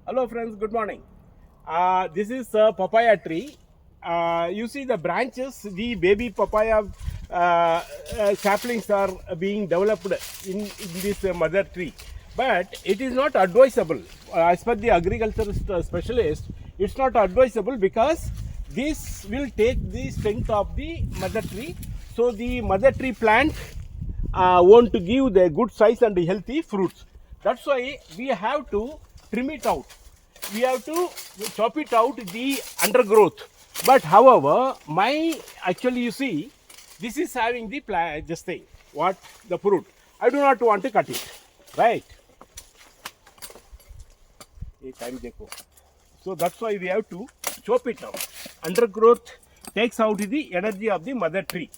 Hello friends, good morning. This is a papaya tree. You see the branches, the baby papaya saplings are being developed in this mother tree. But it is not advisable. As per the agriculturist specialist, it's not advisable because this will take the strength of the mother tree. So the mother tree plant want to give the good size and healthy fruits. That's why we have to trim it out. We have to chop it out the undergrowth. But however, my actually you see, this is having the this thing. What the fruit? I do not want to cut it, right? So that's why we have to chop it out. Undergrowth takes out the energy of the mother tree.